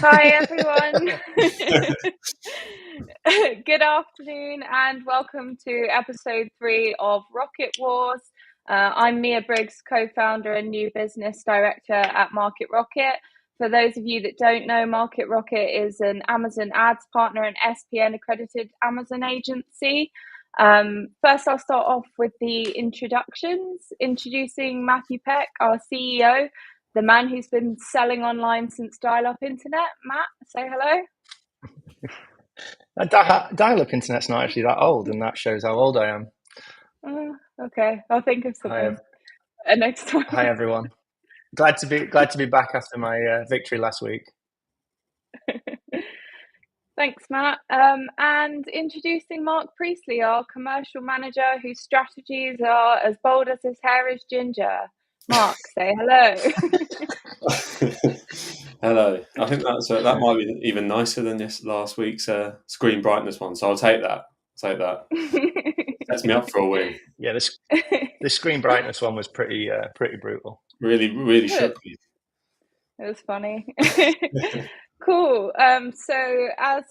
Hi everyone. Good afternoon and welcome to episode 3 of Rocket Wars. I'm Mia Briggs, co-founder and new business director at Market Rocket. For those of you that don't know, Market Rocket is an Amazon ads partner and SPN accredited Amazon agency. First, I'll start off with the introductions. Introducing Matthew Peck, our CEO, the man who's been selling online since dial-up internet. Matt, say hello. Dial-up internet's not actually that old, and that shows how old I am. Okay, I'll think of something next time. Hi everyone. Glad to be back after my victory last week. Thanks, Matt. And introducing Mark Priestley, our commercial manager, whose strategies are as bold as his hair is ginger. Mark, say hello. Hello. I think that might be even nicer than this last week's screen brightness one. So I'll take that. Sets me up for a win. Yeah, the screen brightness one was pretty brutal. Really shook me. It was funny. Cool. So as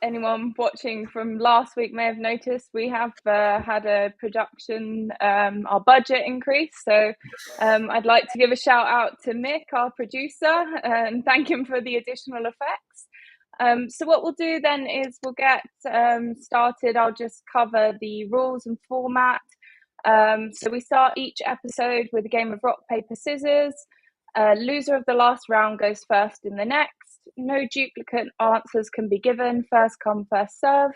anyone watching from last week may have noticed, we have had a production, our budget increase. So I'd like to give a shout out to Mick, our producer, and thank him for the additional effects. So what we'll do then is we'll get started. I'll just cover the rules and format. So we start each episode with a game of rock, paper, scissors. Loser of the last round goes first in the next. No duplicate answers can be given. First come, first serve.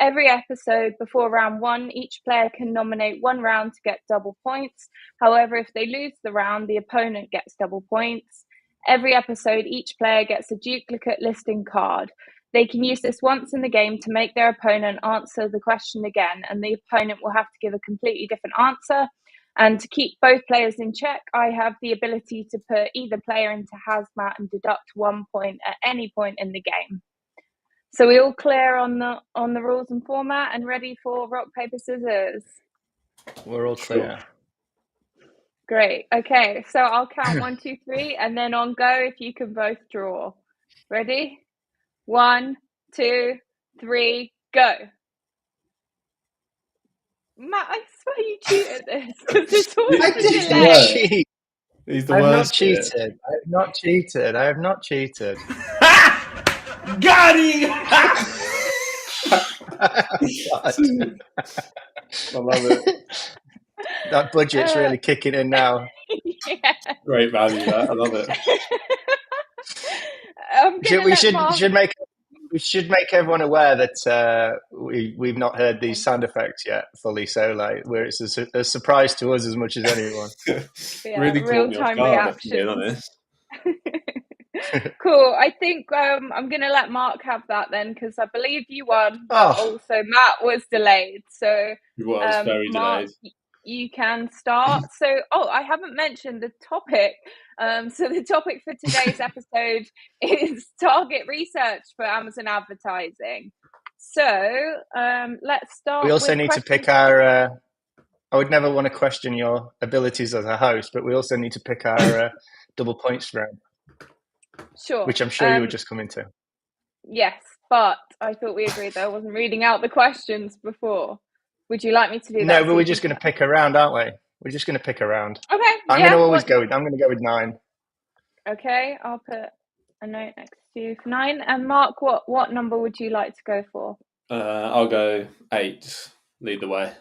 Every episode before round 1, each player can nominate one round to get double points. However, if they lose the round, the opponent gets double points. Every episode, each player gets a duplicate listing card. They can use this once in the game to make their opponent answer the question again, and the opponent will have to give a completely different answer. And to keep both players in check, I have the ability to put either player into hazmat and deduct 1 point at any point in the game. So we all clear on the rules and format and ready for rock, paper, scissors? We're all clear. Great. Okay, so I'll count 1, 2, 3, and then on go if you can both draw. Ready? 1, 2, 3, go. Matt, I swear you cheated this because it's always I didn't cheat. He's the I have not worst. cheated. I have not cheated. Got him! I love it. That budget's really kicking in now. Yeah. Great value, that. I love it. We should make everyone aware that we've not heard these sound effects yet fully. So it's a surprise to us as much as anyone. Yeah, really real-time reaction. Cool. I think I'm going to let Mark have that then, because I believe you won, but also Matt was delayed. So he was very Mark, delayed. You can start. So, I haven't mentioned the topic. So the topic for today's episode is target research for Amazon advertising. So let's start. We also need to pick our. I would never want to question your abilities as a host, but we also need to pick our double points round. Sure. Which I'm sure you were just coming to. Yes, but I thought we agreed that I wasn't reading out the questions before. Would you like me to do that? No, but we're just going to pick a round, aren't we? We're just going to pick a round. Okay. I'm going to go with 9. Okay, I'll put a note next to you for 9. And Mark, what number would you like to go for? I'll go 8. Lead the way.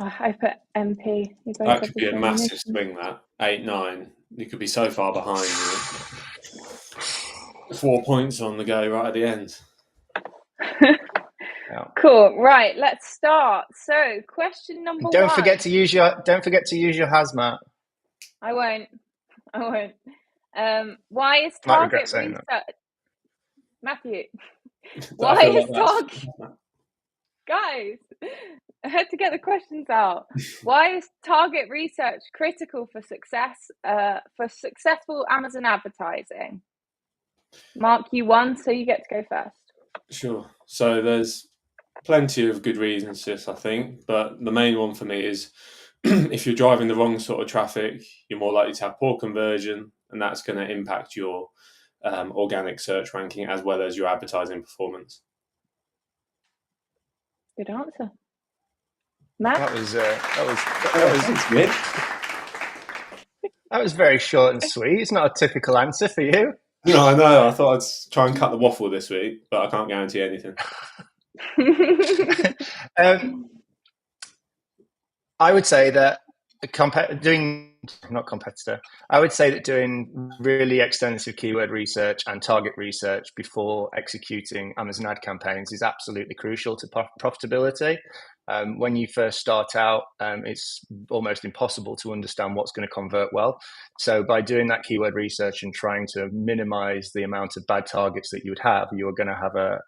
I put MP. That could be a massive swing. That 8, 9. You could be so far behind. 4 points on the go right at the end. Cool. Right, let's start. So, question number 1. Don't forget to use your hazmat. I won't. Why is target research? Matthew. Why is target? Guys, I had to get the questions out. Why is target research critical for successful Amazon advertising? Mark, you won, so you get to go first. Sure. So there's plenty of good reasons to this, I think, but the main one for me is if you're driving the wrong sort of traffic, you're more likely to have poor conversion and that's going to impact your organic search ranking as well as your advertising performance. Good answer, Matt. That was very short and sweet. It's not a typical answer for you. No, I know. I thought I'd try and cut the waffle this week, but I can't guarantee anything. I would say that doing really extensive keyword research and target research before executing Amazon ad campaigns is absolutely crucial to profitability. When you first start out, it's almost impossible to understand what's going to convert well. So by doing that keyword research and trying to minimize the amount of bad targets that you would have, you're going to have a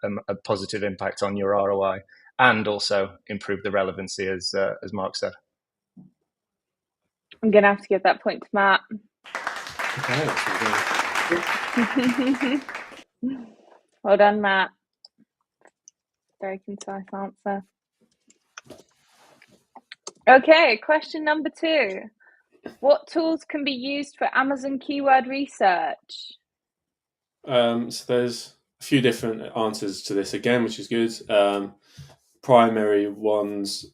positive impact on your ROI and also improve the relevancy, as Mark said. I'm going to have to give that point to Matt. Okay. Well done, Matt. Very concise answer. Okay, question number 2. What tools can be used for Amazon keyword research? So there's a few different answers to this again, which is good. Primary ones,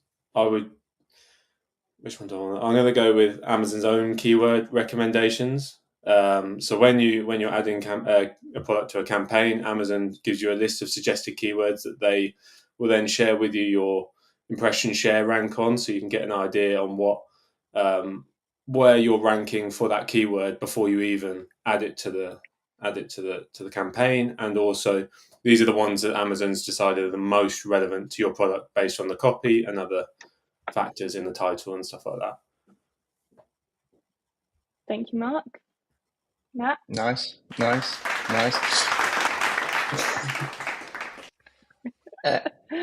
which one do I want? I'm going to go with Amazon's own keyword recommendations. So when you're adding a product to a campaign, Amazon gives you a list of suggested keywords that they will then share with you your impression share rank on, so you can get an idea on what where you're ranking for that keyword before you even add it to the campaign. And also, these are the ones that Amazon's decided are the most relevant to your product based on the copy and other factors in the title and stuff like that. Thank you, Mark. Matt? Nice.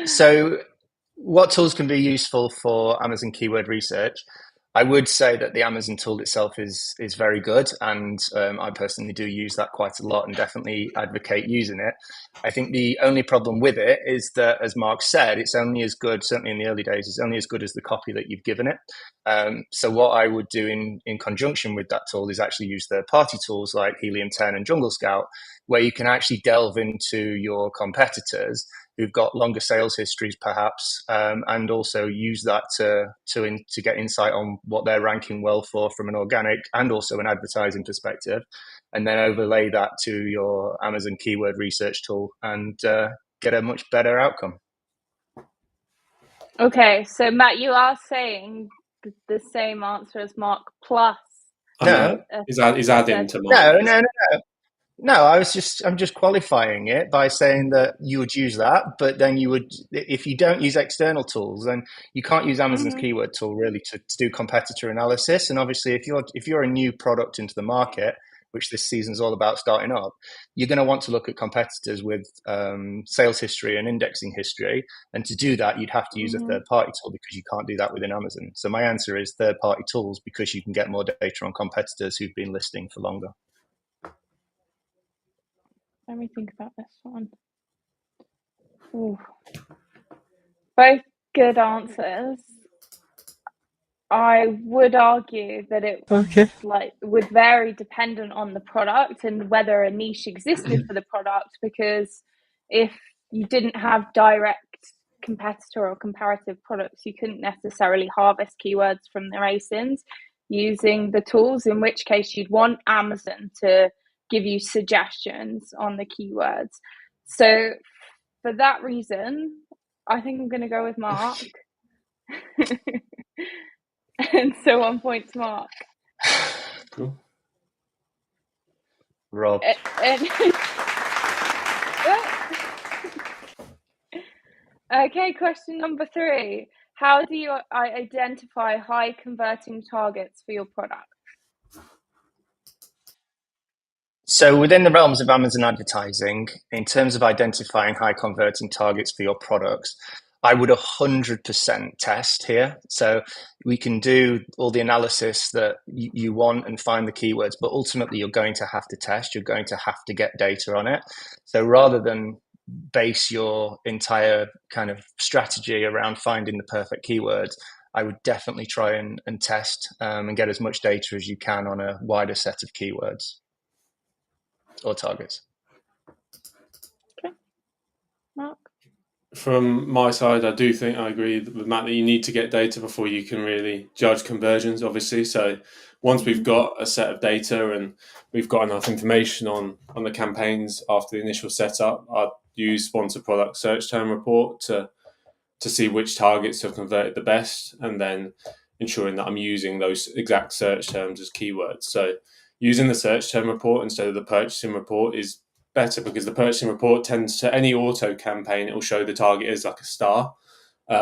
So what tools can be useful for Amazon keyword research? I would say that the Amazon tool itself is very good, and I personally do use that quite a lot and definitely advocate using it. I think the only problem with it is that, as Mark said, it's only as good, certainly in the early days, it's only as good as the copy that you've given it. So what I would do in conjunction with that tool is actually use third-party tools like Helium 10 and Jungle Scout, where you can actually delve into your competitors who've got longer sales histories, perhaps, and also use that to get insight on what they're ranking well for from an organic and also an advertising perspective, and then overlay that to your Amazon keyword research tool and get a much better outcome. Okay, so Matt, you are saying the same answer as Mark plus. No, he's adding to Mark. No, I'm just qualifying it by saying that you would use that, but then you would, if you don't use external tools, then you can't use Amazon's keyword tool really to do competitor analysis. And obviously, if you're a new product into the market, which this season is all about starting up, you're going to want to look at competitors with sales history and indexing history. And to do that, you'd have to use a third-party tool because you can't do that within Amazon. So my answer is third-party tools because you can get more data on competitors who've been listing for longer. Let me think about this one. Ooh. Both good answers. I would argue that it would vary dependent on the product and whether a niche existed for the product, because if you didn't have direct competitor or comparative products, you couldn't necessarily harvest keywords from their ASINs using the tools, in which case you'd want Amazon to give you suggestions on the keywords. So for that reason, I think I'm going to go with Mark. And so 1 point to Mark. Cool. Rob. Okay, question number 3. How do you identify high converting targets for your product? So within the realms of Amazon advertising, in terms of identifying high converting targets for your products, I would 100% test here. So we can do all the analysis that you want and find the keywords, but ultimately you're going to have to test. You're going to have to get data on it. So rather than base your entire kind of strategy around finding the perfect keywords, I would definitely try and test and get as much data as you can on a wider set of keywords or targets. Okay, Mark? From my side, I do think I agree with Matt that you need to get data before you can really judge conversions, obviously. So once we've got a set of data and we've got enough information on the campaigns after the initial setup, I'd use sponsor product search term report to see which targets have converted the best, and then ensuring that I'm using those exact search terms as keywords. So using the search term report instead of the purchasing report is better, because the purchasing report tends to, any auto campaign, it will show the target as like a star,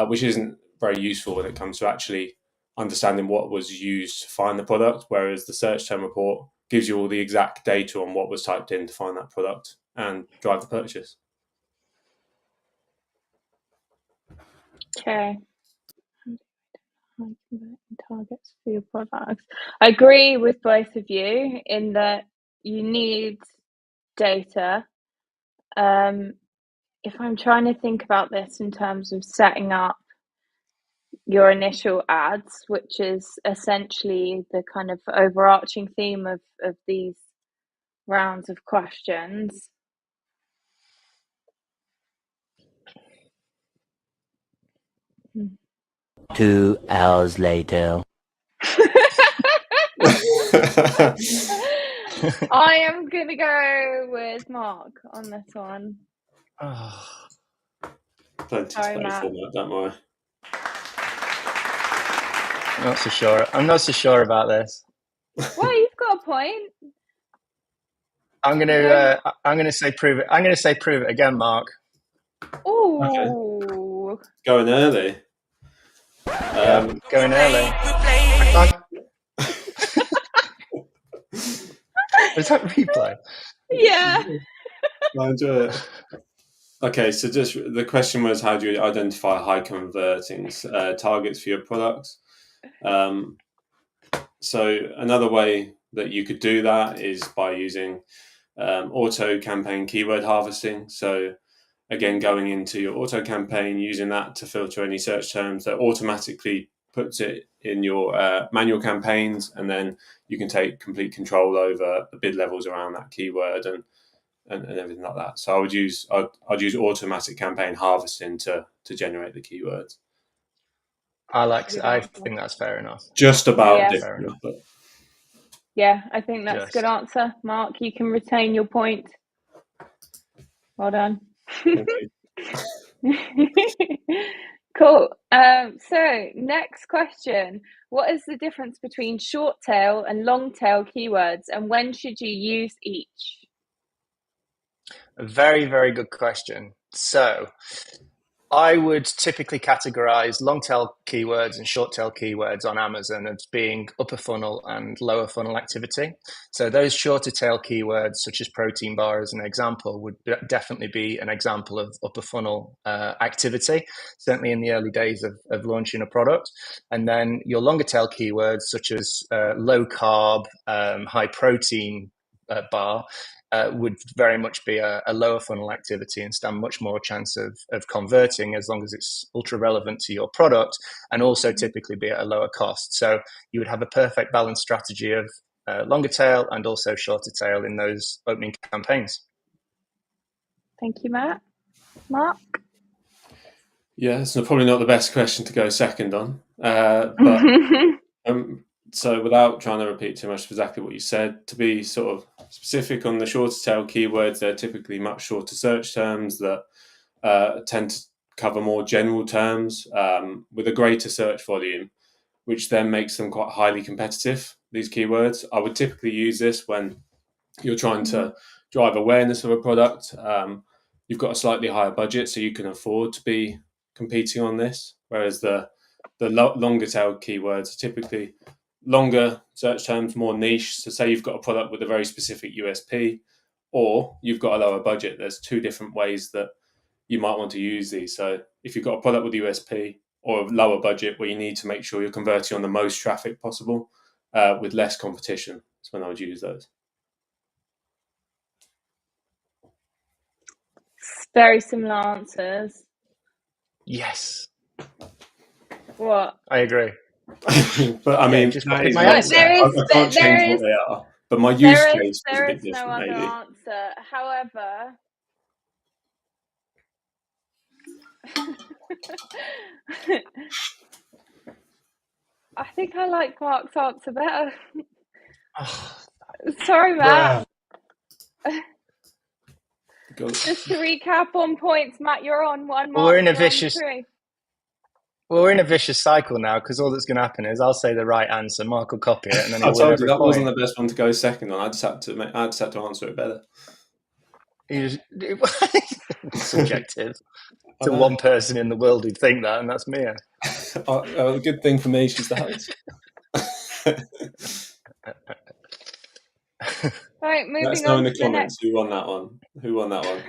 which isn't very useful when it comes to actually understanding what was used to find the product, whereas the search term report gives you all the exact data on what was typed in to find that product and drive the purchase. Okay. Targets for your products. I agree with both of you in that you need data. If I'm trying to think about this in terms of setting up your initial ads, which is essentially the kind of overarching theme of these rounds of questions. 2 hours later. I am going to go with Mark on this one. Plenty Sorry, to Matt. for that, don't worry. I'm not so sure. I'm not so sure about this. Well, you've got a point. I'm gonna say prove it. I'm gonna say prove it again, Mark. Ooh. Okay. Going early. Going early. Was that replay? Yeah. I enjoy it. Okay, so just the question was, how do you identify high converting targets for your products? So another way that you could do that is by using auto campaign keyword harvesting. So again, going into your auto campaign, using that to filter any search terms, that automatically puts it in your manual campaigns, and then you can take complete control over the bid levels around that keyword and everything like that. So I'd use automatic campaign harvesting to generate the keywords. I think that's fair enough. Just about Yeah. fair enough. But Yeah, I think that's a good answer. Mark, you can retain your point. Well done. Cool. So next question. What is the difference between short tail and long tail keywords, and when should you use each? A very, very good question. So I would typically categorize long tail keywords and short tail keywords on Amazon as being upper funnel and lower funnel activity. So those shorter tail keywords, such as protein bar as an example, would definitely be an example of upper funnel activity, certainly in the early days of launching a product. And then your longer tail keywords, such as low carb, high protein bar, would very much be a lower funnel activity and stand much more chance of converting, as long as it's ultra relevant to your product, and also typically be at a lower cost. So you would have a perfect balanced strategy of longer tail and also shorter tail in those opening campaigns. Thank you, Matt. Mark? Yeah, it's probably not the best question to go second on, but so without trying to repeat too much of exactly what you said, to be sort of specific on the shorter tail keywords, they're typically much shorter search terms that tend to cover more general terms with a greater search volume, which then makes them quite highly competitive, these keywords. I would typically use this when you're trying to drive awareness of a product. You've got a slightly higher budget, so you can afford to be competing on this, whereas the longer tail keywords are typically longer search terms, more niche. So say you've got a product with a very specific USP, or you've got a lower budget. There's two different ways that you might want to use these. So if you've got a product with USP or a lower budget where you need to make sure you're converting on the most traffic possible with less competition, that's when I would use those. Very similar answers. Yes. What? I agree. But I mean, just that copied is my not, answer. I can't change what they are. But my use case was a bit no different, other maybe. answer. However, I think I like Mark's answer better. Sorry, Matt. Just to recap on points, Matt, you're on 1. Well, Mark, we're in a you're on vicious 3. Well, we're in a vicious cycle now because all that's going to happen is I'll say the right answer, Mark will copy it, and then I he'll win told you every that point. wasn't the best one to go second on. I just had to answer it better. Subjective. To one person in the world who'd think that, and that's Mia. A good thing for me, she's the host. Right, moving Let us know on in the to the comments next. who won that one. Who won that one?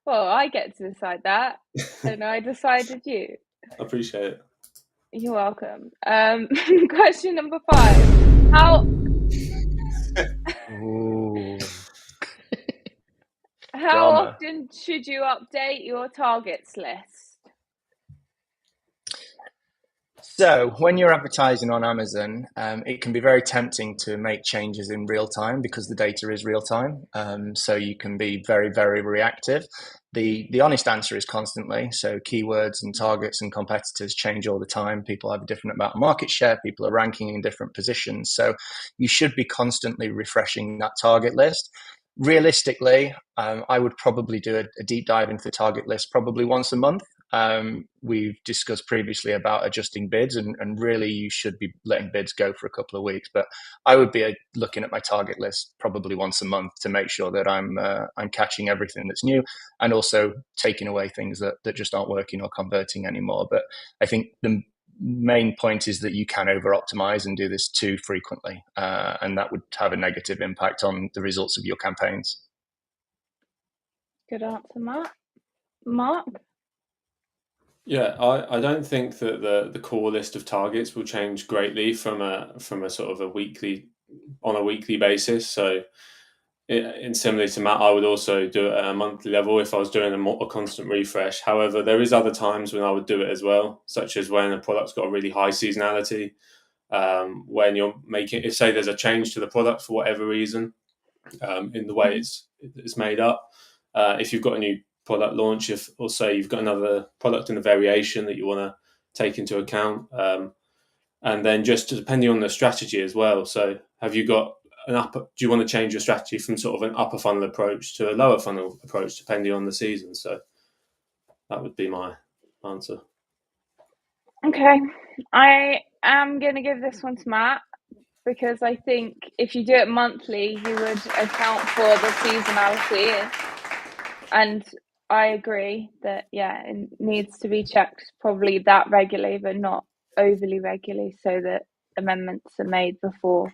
Well, I get to decide that, and I decided you. I appreciate it. You're welcome. Question number 5. Ooh. How Drama. often should you update your targets list? So when you're advertising on Amazon, it can be very tempting to make changes in real time because the data is real time. So you can be very, very reactive. The honest answer is constantly. So keywords and targets and competitors change all the time. People have a different amount of market share. People are ranking in different positions. So you should be constantly refreshing that target list. Realistically, I would probably do a deep dive into the target list probably once a month. We've discussed previously about adjusting bids, and really you should be letting bids go for a couple of weeks. But I would be looking at my target list probably once a month to make sure that I'm catching everything that's new, and also taking away things that just aren't working or converting anymore. But I think the main point is that you can over optimize and do this too frequently, and that would have a negative impact on the results of your campaigns. Good answer, Matt. Mark? Yeah, I don't think that the core list of targets will change greatly from a sort of a weekly basis. So, in similarly to Matt, I would also do it at a monthly level if I was doing a constant refresh. However, there is other times when I would do it as well, such as when a product's got a really high seasonality. When you're making, if say there's a change to the product for whatever reason, in the way it's made up. If you've got a new product launch, or say you've got another product in a variation that you want to take into account, and then just depending on the strategy as well. So have you got do you want to change your strategy from sort of an upper funnel approach to a lower funnel approach depending on the season? So that would be my answer. Okay, I am going to give this one to Matt because I think if you do it monthly, you would account for the seasonality. And I agree that, it needs to be checked probably that regularly, but not overly regularly, so that amendments are made before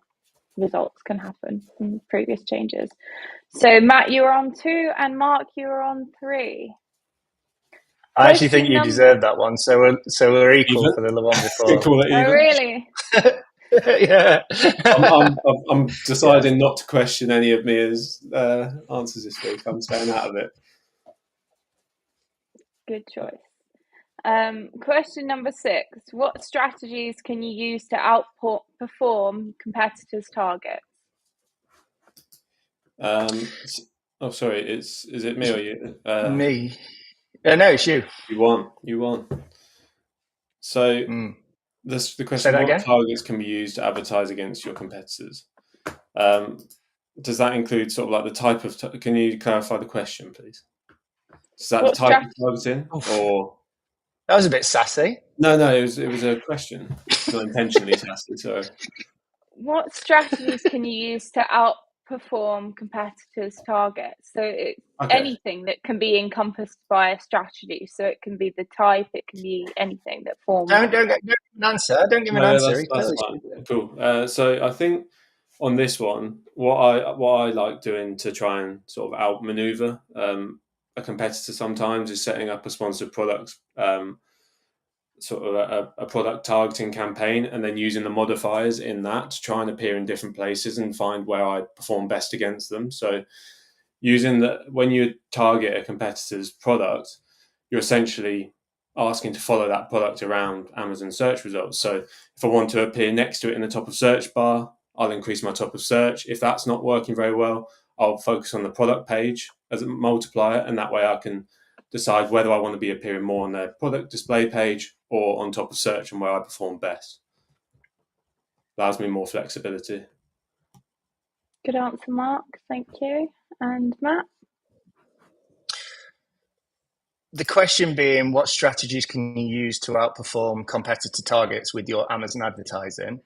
results can happen from previous changes. So Matt, you were on 2, and Mark, you were on 3. I actually think you deserve that one, so we're equal for the one before. Oh, really? Yeah. I'm deciding not to question any of Mia's answers this week. I'm staying out of it. Good choice. Question number 6. What strategies can you use to outperform competitors' targets? Sorry, is it me or you? Me. No, it's you. You won. So the question: what targets can be used to advertise against your competitors? Does that include sort of like the type of? Can you clarify the question, please? Is that the type of targeting, or that was a bit sassy? No, it was a question, not intentionally sassy. Sorry. What strategies can you use to outperform competitors' targets? So anything that can be encompassed by a strategy. So it can be the type, it can be anything that forms. Don't give an answer. Don't give an answer. That's fine. Cool. So I think on this one, what I like doing to try and sort of outmaneuver a competitor sometimes is setting up a sponsored product, sort of a product targeting campaign, and then using the modifiers in that to try and appear in different places and find where I perform best against them. So using when you target a competitor's product, you're essentially asking to follow that product around Amazon search results. So if I want to appear next to it in the top of search bar, I'll increase my top of search. If that's not working very well, I'll focus on the product page as a multiplier, and that way I can decide whether I want to be appearing more on their product display page or on top of search and where I perform best. Allows me more flexibility. Good answer, Mark. Thank you. And Matt? The question being, what strategies can you use to outperform competitor targets with your Amazon advertising?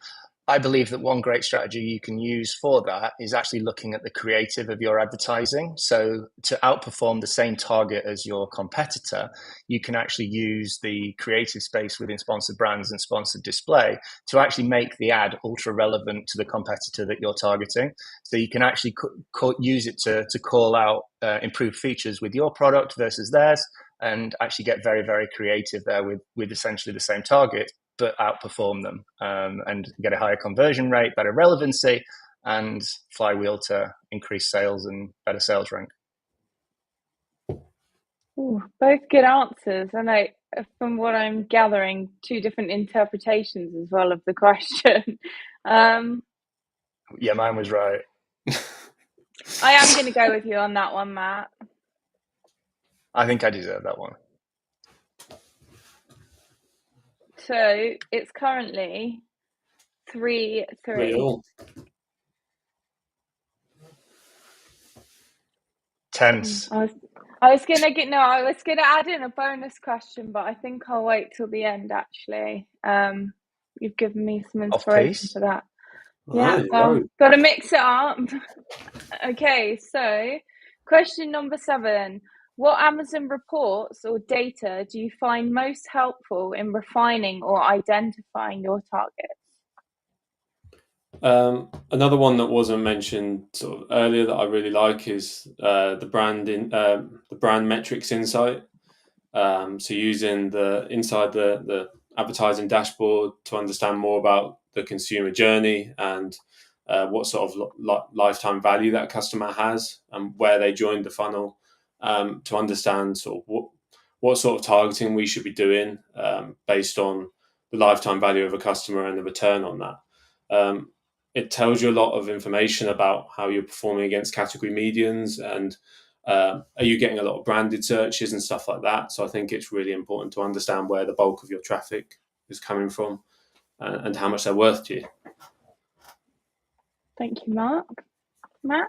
I believe that one great strategy you can use for that is actually looking at the creative of your advertising. So to outperform the same target as your competitor, you can actually use the creative space within sponsored brands and sponsored display to actually make the ad ultra relevant to the competitor that you're targeting. So you can actually use it to call out improved features with your product versus theirs, and actually get very, very creative there with essentially the same target, but outperform them and get a higher conversion rate, better relevancy, and flywheel to increase sales and better sales rank. Ooh, both good answers. And from what I'm gathering, two different interpretations as well of the question. Yeah, mine was right. I am going to go with you on that one, Matt. I think I deserve that one. So it's currently 3-3. Tense. I was gonna add in a bonus question, but I think I'll wait till the end. Actually, you've given me some inspiration for that. Yeah, well, got to mix it up. Okay, so question number 7. What Amazon reports or data do you find most helpful in refining or identifying your targets? Another one that wasn't mentioned sort of earlier that I really like is the brand metrics insight. So using inside the advertising dashboard to understand more about the consumer journey and what sort of lifetime value that customer has and where they joined the funnel, to understand sort of what sort of targeting we should be doing based on the lifetime value of a customer and the return on that. It tells you a lot of information about how you're performing against category medians and are you getting a lot of branded searches and stuff like that. So I think it's really important to understand where the bulk of your traffic is coming from and how much they're worth to you. Thank you, Mark. Matt?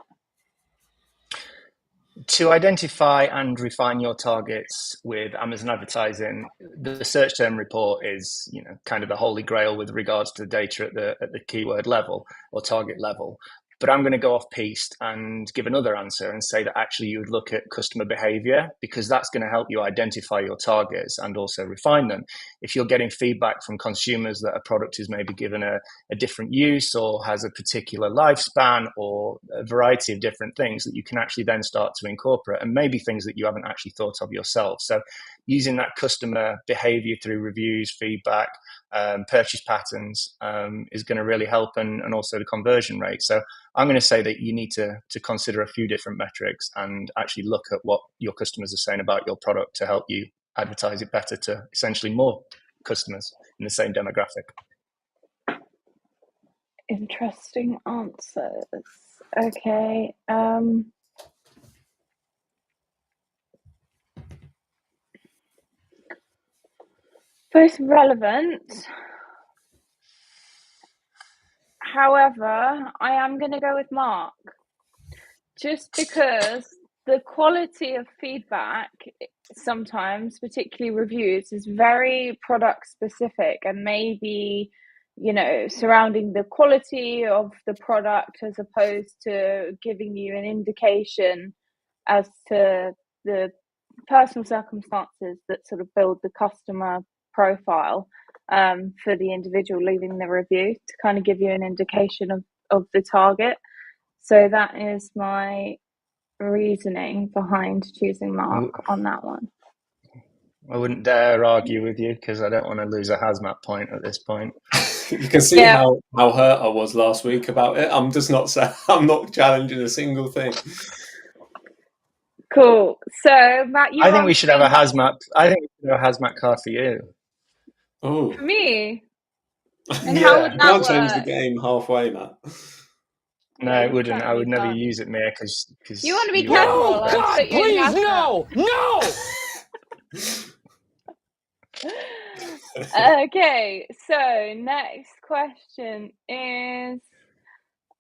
To identify and refine your targets with Amazon advertising, the search term report is, kind of the holy grail with regards to the data at the keyword level or target level. But I'm going to go off piste and give another answer and say that actually you would look at customer behavior, because that's going to help you identify your targets and also refine them. If you're getting feedback from consumers that a product is maybe given a different use or has a particular lifespan or a variety of different things that you can actually then start to incorporate, and maybe things that you haven't actually thought of yourself. So using that customer behavior through reviews, feedback, purchase patterns is going to really help, and also the conversion rate. So I'm going to say that you need to consider a few different metrics and actually look at what your customers are saying about your product to help you advertise it better to essentially more customers in the same demographic. Interesting answers. Okay. Both relevant. However, I am going to go with Mark, just because the quality of feedback sometimes, particularly reviews, is very product specific and maybe, surrounding the quality of the product as opposed to giving you an indication as to the personal circumstances that sort of build the customer profile for the individual leaving the review, to kind of give you an indication of the target. So that is my reasoning behind choosing Mark on that one. I wouldn't dare argue with you because I don't want to lose a hazmat point at this point. You can see how hurt I was last week about it. I'm just not saying, I'm not challenging a single thing. Cool. So Matt, I think we should have a hazmat. I think we should have a hazmat card for you. Oh, for me. And Yeah. how would you that can't change the work? game halfway, Matt. No, Yeah, it you wouldn't. can't I would use never that. use it, Mia, because You want to be you are- careful. No, I'll God, put you in please, hazmat. no! Okay, so next question is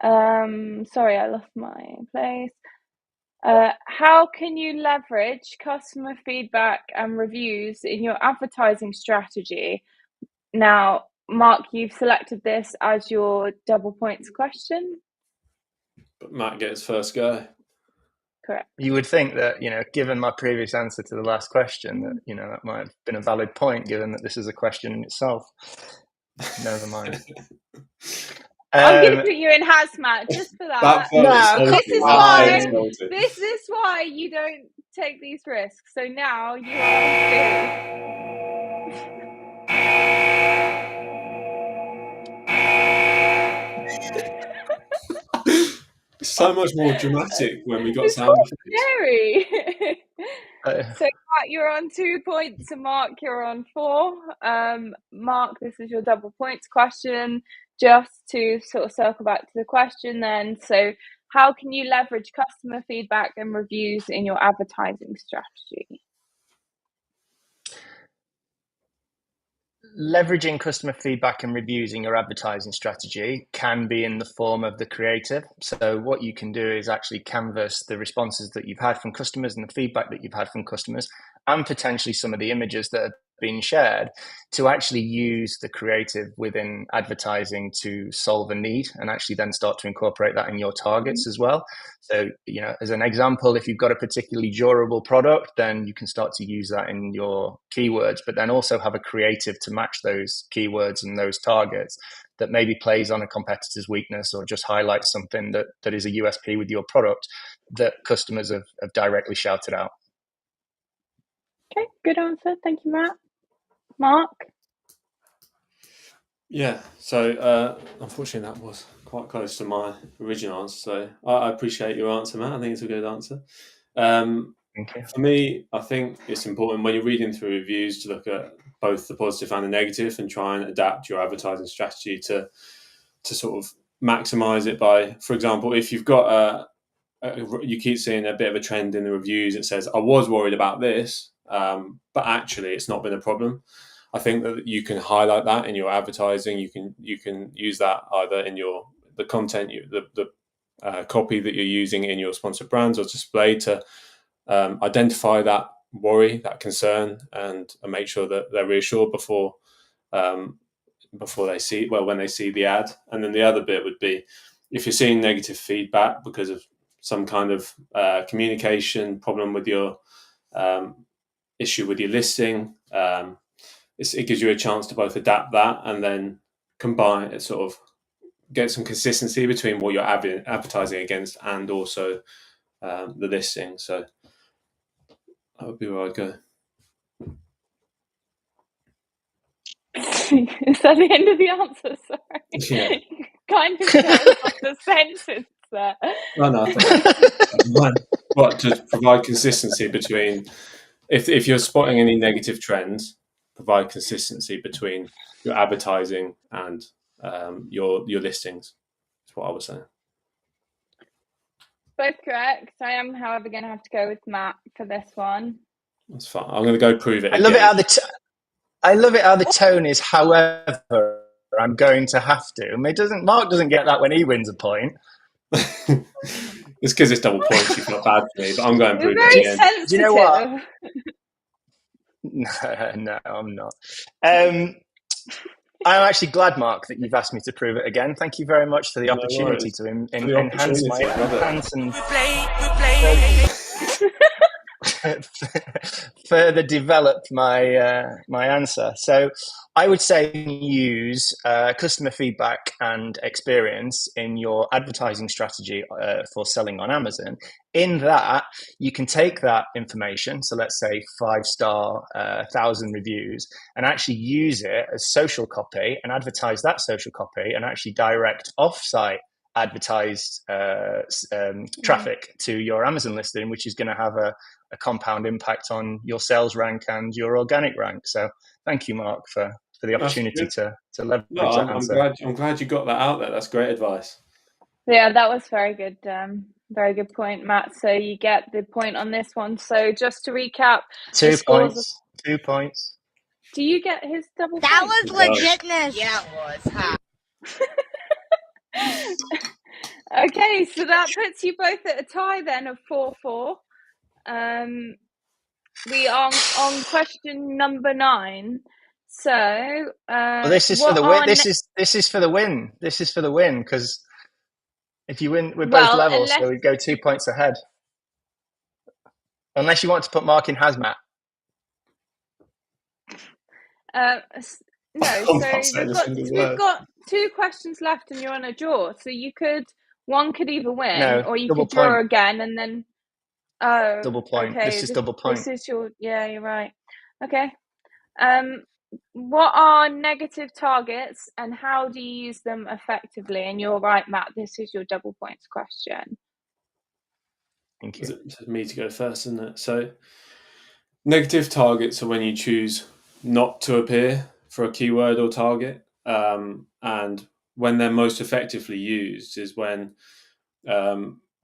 sorry, I lost my place. How can you leverage customer feedback and reviews in your advertising strategy? Now, Mark, you've selected this as your double points question. But Matt gets first go. Correct. You would think that, given my previous answer to the last question, that that might have been a valid point, given that this is a question in itself. Never mind. I'm going to put you in hazmat just for that. That felt This is insulting. why. That felt insulting. This is why you don't take these risks. So now you are So much more dramatic when we got it's sound quite effects. scary. So Mark, you're on 2 points, and Mark, you're on 4. Mark, this is your double points question. Just to sort of circle back to the question then. So how can you leverage customer feedback and reviews in your advertising strategy? Leveraging customer feedback and reviews in your advertising strategy can be in the form of the creative. So what you can do is actually canvas the responses that you've had from customers and the feedback that you've had from customers, and potentially some of the images that have been shared, to actually use the creative within advertising to solve a need, and actually then start to incorporate that in your targets as well. So, as an example, if you've got a particularly durable product, then you can start to use that in your keywords, but then also have a creative to match those keywords and those targets that maybe plays on a competitor's weakness, or just highlights something that is a USP with your product that customers have directly shouted out. Okay, good answer. Thank you, Matt. Mark? Yeah, so unfortunately that was quite close to my original answer, so I appreciate your answer, Matt. I think it's a good answer. For me, I think it's important when you're reading through reviews to look at both the positive and the negative, and try and adapt your advertising strategy to sort of maximize it by, for example, if you've got you keep seeing a bit of a trend in the reviews, it says, I was worried about this, but actually it's not been a problem. I think that you can highlight that in your advertising. You can use that either in the content, the copy that you're using in your sponsored brands or display, to identify that worry, that concern, and make sure that they're reassured before they see, when they see the ad. And then the other bit would be, if you're seeing negative feedback because of some kind of communication problem with your issue with your listing, it gives you a chance to both adapt that and then combine it, sort of get some consistency between what you're advertising against and also the listing. So that would be where I'd go. Is that the end of the answer? Sorry. Yeah. Kind of turned off the sentence there. No. What, to provide consistency between, if you're spotting any negative trends, provide consistency between your advertising and your listings. That's what I was saying. Both correct. I am, however, going to have to go with Matt for this one. That's fine. I'm going to go prove it. I love it how the tone is. However, I'm going to have to. Mark doesn't get that when he wins a point. It's because it's double points. You feel bad for me, but I'm going to prove Very it again. sensitive. Do you know what? No, I'm not. I'm actually glad, Mark, that you've asked me to prove it again. Thank you very much for the opportunity to enhance and further develop my answer. So I would say use customer feedback and experience in your advertising strategy for selling on Amazon. In that, you can take that information, so let's say 5-star, 1,000 reviews, and actually use it as social copy and advertise that social copy, and actually direct off-site advertised traffic to your Amazon listing, which is going to have a compound impact on your sales rank and your organic rank. So thank you, Mark, for the opportunity to leverage that answer. I'm glad you got that out there. That's great advice. Yeah, that was very good. Very good point, Matt. So you get the point on this one. So just to recap, 2 points. 2 points. Do you get his double? That point? was legitness. Yeah, it was. Huh? Okay, so that puts you both at a tie then of 4-4. We are on question number 9. So well, this is for the win. This is for the win. This is for the win, because if you win, we're both level, so we go 2 points ahead. Unless you want to put Mark in hazmat. No, so we've got 2 questions left and you're on a draw. So one could either win or you could draw again and then double point. Okay, this is double point. This is you're right. Okay. What are negative targets and how do you use them effectively? And you're right, Matt, this is your double points question. Thank you. It's me to go first, isn't it? So negative targets are when you choose not to appear for a keyword or target. And when they're most effectively used is when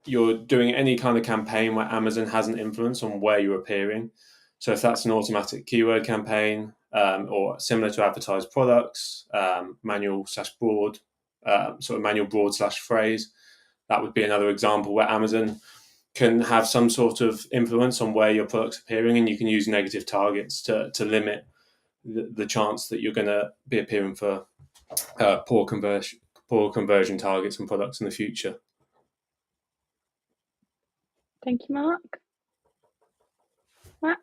you're doing any kind of campaign where Amazon has an influence on where you're appearing. So if that's an automatic keyword campaign or similar to advertised products, manual/broad, sort of manual broad/phrase, that would be another example where Amazon can have some sort of influence on where your product's appearing, and you can use negative targets to limit the chance that you're going to be appearing for poor conversion targets and products in the future. Thank you, Mark. Matt?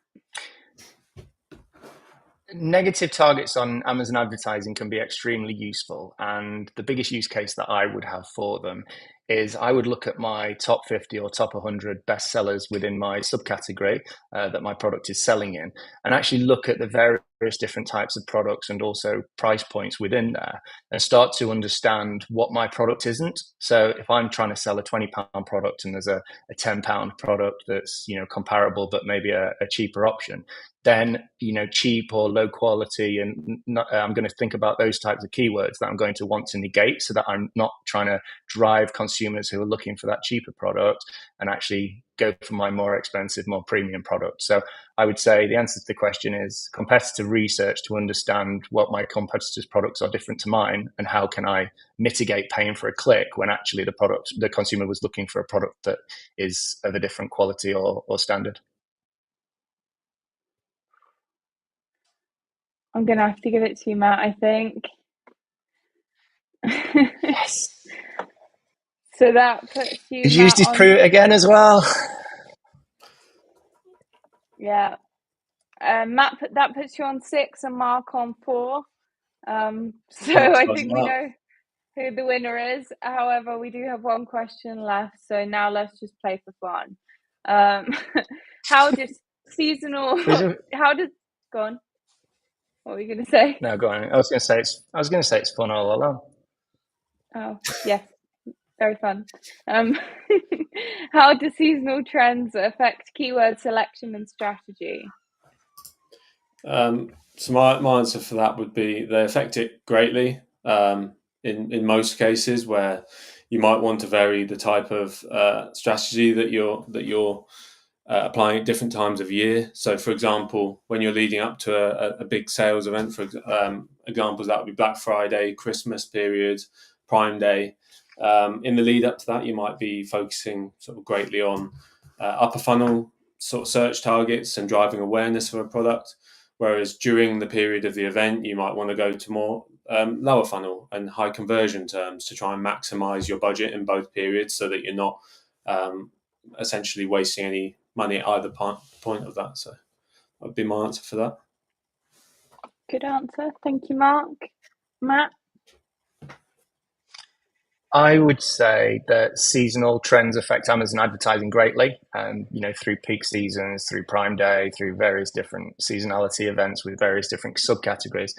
Negative targets on Amazon advertising can be extremely useful, and the biggest use case that I would have for them is I would look at my top 50 or top 100 best sellers within my subcategory that my product is selling in, and actually look at the various different types of products and also price points within there, and start to understand what my product isn't. So if I'm trying to sell a £20 product and there's a £10 product that's comparable but maybe a cheaper option, then cheap or low quality, and I'm going to think about those types of keywords that I'm going to want to negate, so that I'm not trying to drive consumers who are looking for that cheaper product and actually go for my more expensive, more premium product. So I would say the answer to the question is competitive research to understand what my competitors' products are different to mine, and how can I mitigate paying for a click when actually the consumer was looking for a product that is of a different quality or standard. I'm going to have to give it to you, Matt, I think. Yes. So that puts you. He's used his prove it again as well. Yeah. Matt, that puts you on 6 and Mark on 4. So I think we know who the winner is. However, we do have one question left. So now let's just play for fun. How does seasonal? Go on. What were you going to say? No, go on. I was going to say it's fun all along. Oh, yes. Very fun. How do seasonal trends affect keyword selection and strategy? So my answer for that would be they affect it greatly in most cases, where you might want to vary the type of strategy that you're applying at different times of year. So, for example, when you're leading up to a big sales event, for examples, that would be Black Friday, Christmas period, Prime Day. In the lead up to that, you might be focusing sort of greatly on upper funnel sort of search targets and driving awareness for a product. Whereas during the period of the event, you might want to go to more lower funnel and high conversion terms to try and maximize your budget in both periods, so that you're not essentially wasting any money at either point of that. So that would be my answer for that. Good answer. Thank you, Mark. Matt? I would say that seasonal trends affect Amazon advertising greatly, through peak seasons, through Prime Day, through various different seasonality events with various different subcategories.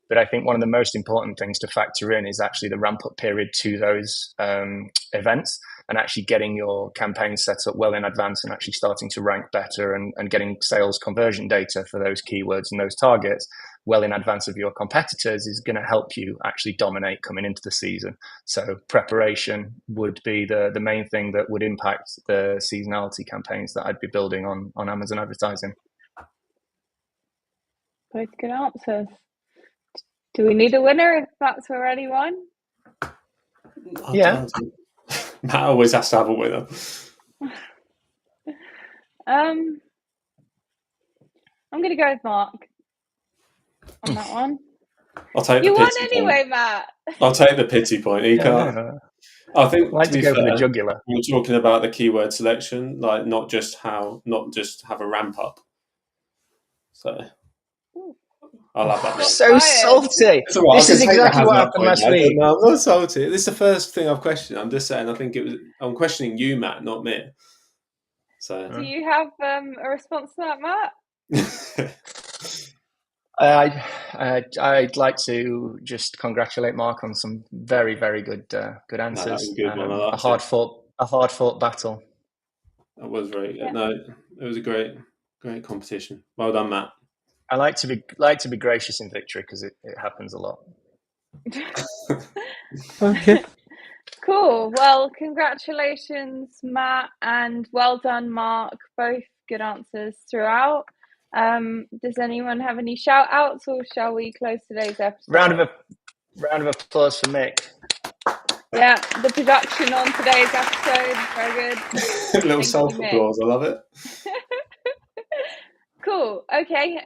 But I think one of the most important things to factor in is actually the ramp up period to those events, and actually getting your campaign set up well in advance and actually starting to rank better, and getting sales conversion data for those keywords and those targets well in advance of your competitors is going to help you actually dominate coming into the season. So preparation would be the main thing that would impact the seasonality campaigns that I'd be building on Amazon advertising. Both good answers. Do we need a winner if that's already one? Yeah. Matt always has to have a winner. I'm going to go with Mark on that one. I'll take You the won pity anyway, point. Matt. I'll take the pity point. He can't. I think, I like to go fair, for the jugular. we were talking about the keyword selection, like not just have a ramp up. So I'll have that one. So salty. This is exactly what happened last week. No, I'm not salty. This is the first thing I've questioned. I'm just saying. I'm questioning you, Matt, not me. So do you have a response to that, Matt? I'd like to just congratulate Mark on some very, very good answers. No, that was a good one. A hard fought battle. That was very good. No, it was a great competition. Well done, Matt. I like to be gracious in victory because it happens a lot. Okay. Cool. Well, congratulations, Matt, and well done, Mark. Both good answers throughout. Does anyone have any shout outs, or shall we close today's episode? Round of applause for Mick. Yeah, the production on today's episode, very good. Little self applause, I love it. Cool. Okay.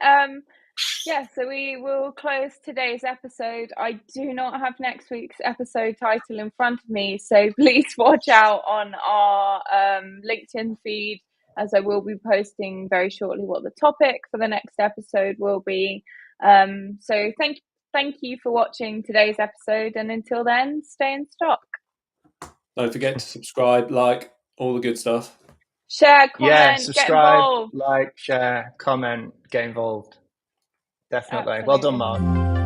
So we will close today's episode. I do not have next week's episode title in front of me, so please watch out on our LinkedIn feed, as I will be posting very shortly what the topic for the next episode will be. So thank you for watching today's episode, and until then, stay in stock. Don't forget to subscribe, like, all the good stuff. Share, comment, subscribe, get involved. like, share, comment, get involved. Definitely. Absolutely. Well done, Mark.